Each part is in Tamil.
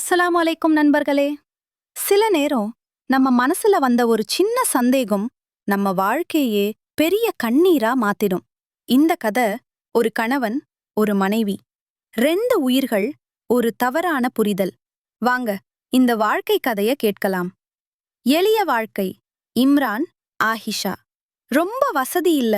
அஸ்ஸலாமு அலைக்கும் நண்பர்களே. சில நேரம் நம்ம மனசுல வந்த ஒரு சின்ன சந்தேகம் நம்ம வாழ்க்கையே பெரிய கண்ணீரா மாத்திடும். இந்த கதை ஒரு கணவன், ஒரு மனைவி, 2 உயிர்கள், ஒரு தவறான புரிதல். வாங்க இந்த வாழ்க்கை கதைய கேட்கலாம். எளிய வாழ்க்கை. இம்ரான், ஆயிஷா. ரொம்ப வசதி இல்ல,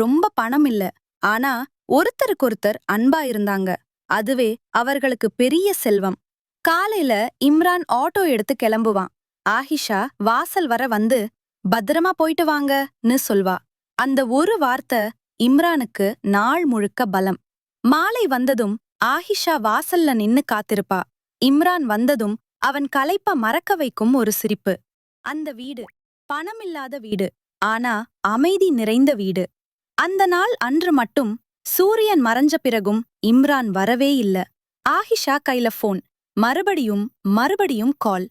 ரொம்ப பணம் இல்ல. ஆனா ஒருத்தருக்கொருத்தர் அன்பா இருந்தாங்க. அதுவே அவர்களுக்கு பெரிய செல்வம். காலையில இம்ரான் ஆட்டோ எடுத்து கிளம்புவான். ஆயிஷா வாசல் வர வந்து பத்திரமா போயிட்டு வாங்கன்னு சொல்வா. அந்த ஒரு வார்த்தை இம்ரானுக்கு நாள் முழுக்க பலம். மாலை வந்ததும் ஆயிஷா வாசல்ல நின்னு காத்திருப்பா. இம்ரான் வந்ததும் அவன் களைப்ப மறக்க வைக்கும் ஒரு சிரிப்பு. அந்த வீடு பணமில்லாத வீடு, ஆனா அமைதி நிறைந்த வீடு. அந்த நாள் அன்று மட்டும் சூரியன் மறைஞ்ச பிறகும் இம்ரான் வரவே இல்ல. ஆயிஷா கையில போன். மறுபடியும் கால்.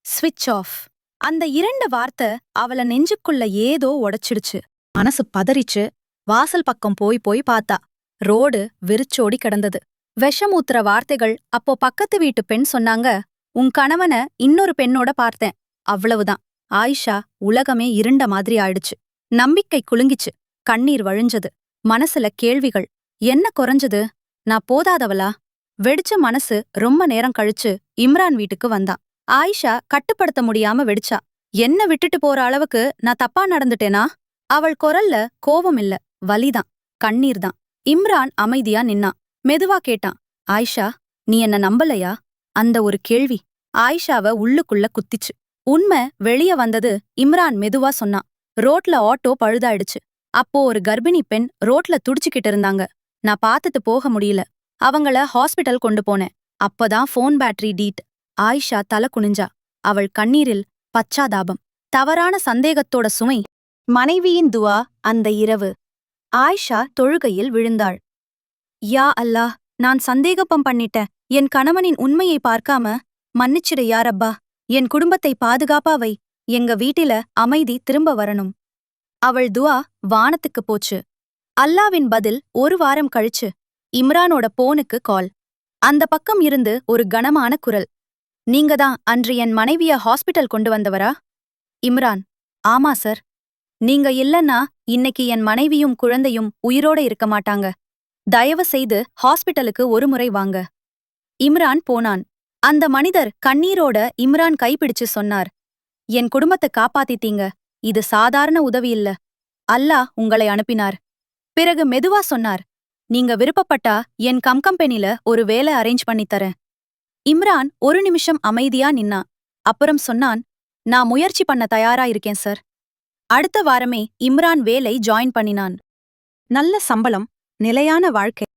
ஸ்விட்ச் ஆஃப். அந்த 2 வார்த்தை அவள நெஞ்சுக்குள்ள ஏதோ உடைச்சிடுச்சு. மனசு பதறிச்சு. வாசல் பக்கம் போய் பார்த்தா ரோடு வெறிச்சோடி கிடந்தது. விஷமூத்துற வார்த்தைகள். அப்போ பக்கத்து வீட்டு பெண் சொன்னாங்க, உன் கணவன இன்னொரு பெண்ணோட பார்த்தேன். அவ்வளவுதான். ஆயிஷா உலகமே இருண்ட மாதிரி ஆயிடுச்சு. நம்பிக்கை குலுங்கிச்சு. கண்ணீர் வழிஞ்சது. மனசுல கேள்விகள். என்ன குறைஞ்சது? நான் போதாதவளா? வெடிச்ச மனசு ரொம்ப நேரம் கழிச்சு இம்ரான் வீட்டுக்கு வந்தான். ஆயிஷா கட்டுப்படுத்த முடியாம வெடிச்சா. என்ன விட்டுட்டு போற அளவுக்கு நான் தப்பா நடந்துட்டேனா? அவள் குரல்ல கோவம் இல்ல, வலிதான், கண்ணீர்தான். இம்ரான் அமைதியா நின்னான். மெதுவா கேட்டான், ஆயிஷா, நீ என்ன நம்பலையா? அந்த ஒரு கேள்வி ஆயிஷாவ உள்ளுக்குள்ள குத்திச்சு. உண்மை வெளிய வந்தது. இம்ரான் மெதுவா சொன்னான், ரோட்ல ஆட்டோ பழுதாயிடுச்சு. அப்போ ஒரு கர்ப்பிணி பெண் ரோட்ல துடிச்சுக்கிட்டு இருந்தாங்க. நான் பார்த்துட்டு போக முடியல. அவங்கள ஹாஸ்பிட்டல் கொண்டு போனேன். அப்பதான் போன் பேட்டரி டீட். ஆயிஷா தலை குனிஞ்சா. அவள் கண்ணீரில் பச்சாதாபம், தவறான சந்தேகத்தோட சுமை. மனைவியின் துவா. அந்த இரவு ஆயிஷா தொழுகையில் விழுந்தாள். யா அல்லாஹ், நான் சந்தேகப்பம் பண்ணிட்டேன். என் கணவனின் உண்மையை பார்க்காம மன்னிச்சிடு யா ரப்பா. என் குடும்பத்தை பாதுகாப்பா வை. எங்க வீட்டில அமைதி திரும்ப வரணும். அவள் துவா வானத்துக்கு போச்சு. அல்லாவின் பதில். ஒரு வாரம் கழிச்சு இம்ரானோட போனுக்கு கால். அந்த பக்கம் இருந்து ஒரு கனமான குரல். நீங்க தான் அன்று என் மனைவிய ஹாஸ்பிட்டல் கொண்டு வந்தவரா? இம்ரான், ஆமா சார். நீங்க இல்லன்னா இன்னைக்கு என் மனைவியும் குழந்தையும் உயிரோட இருக்க மாட்டாங்க. தயவு செய்து ஹாஸ்பிட்டலுக்கு ஒரு முறை வாங்க. இம்ரான் போனான். அந்த மனிதர் கண்ணீரோட இம்ரான் கைப்பிடிச்சு சொன்னார், என் குடும்பத்தை காப்பாத்திட்டீங்க. இது சாதாரண உதவி இல்ல. அல்லாஹ் உங்களை அனுப்பினார். பிறகு மெதுவா சொன்னார், நீங்க விருப்பப்பட்டா என் கம்பெனில ஒரு வேலை அரேஞ்ச் பண்ணித்தரேன். இம்ரான் ஒரு நிமிஷம் அமைதியா நின்னான். அப்புறம் சொன்னான், நான் முயற்சி பண்ண தயாரா இருக்கேன் சார். அடுத்த வாரமே இம்ரான் வேலை ஜாயின் பண்ணினான். நல்ல சம்பளம், நிலையான வாழ்க்கை.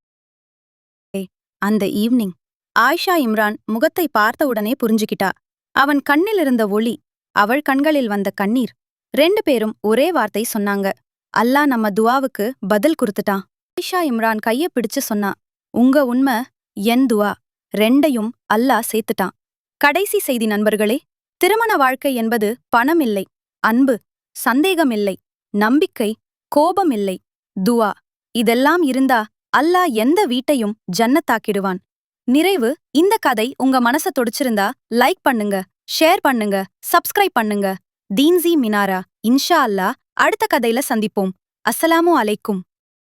அந்த ஈவ்னிங் ஆயிஷா இம்ரான் முகத்தை பார்த்தவுடனே புரிஞ்சுக்கிட்டா. அவன் கண்ணிலிருந்த ஒளி, அவள் கண்களில் வந்த கண்ணீர். 2 பேரும் ஒரே வார்த்தை சொன்னாங்க, அல்லாஹ் நம்ம துவாவுக்கு பதில் குடுத்துட்டான். ஆயிஷா இம்ரான் கைய பிடிச்சு சொன்னா, உங்க உண்மை, என் துவா, 2யும் அல்லாஹ் சேர்த்துட்டான். கடைசி செய்தி நண்பர்களே, திருமண வாழ்க்கை என்பது பணம் இல்லை, அன்பு, சந்தேகம் இல்லை, நம்பிக்கை, கோபம் இல்லை, துவா. இதெல்லாம் இருந்தா அல்லாஹ் எந்த வீட்டையும் ஜன்னத்தாக்கிடுவான். நிறைவு. இந்த கதை உங்க மனச தொடிச்சிருந்தா லைக் பண்ணுங்க, ஷேர் பண்ணுங்க, சப்ஸ்கிரைப் பண்ணுங்க. தீன்சி மினாரா. இன்ஷா அல்லாஹ் அடுத்த கதையில சந்திப்போம். அஸ்ஸலாமு அலைக்கும்.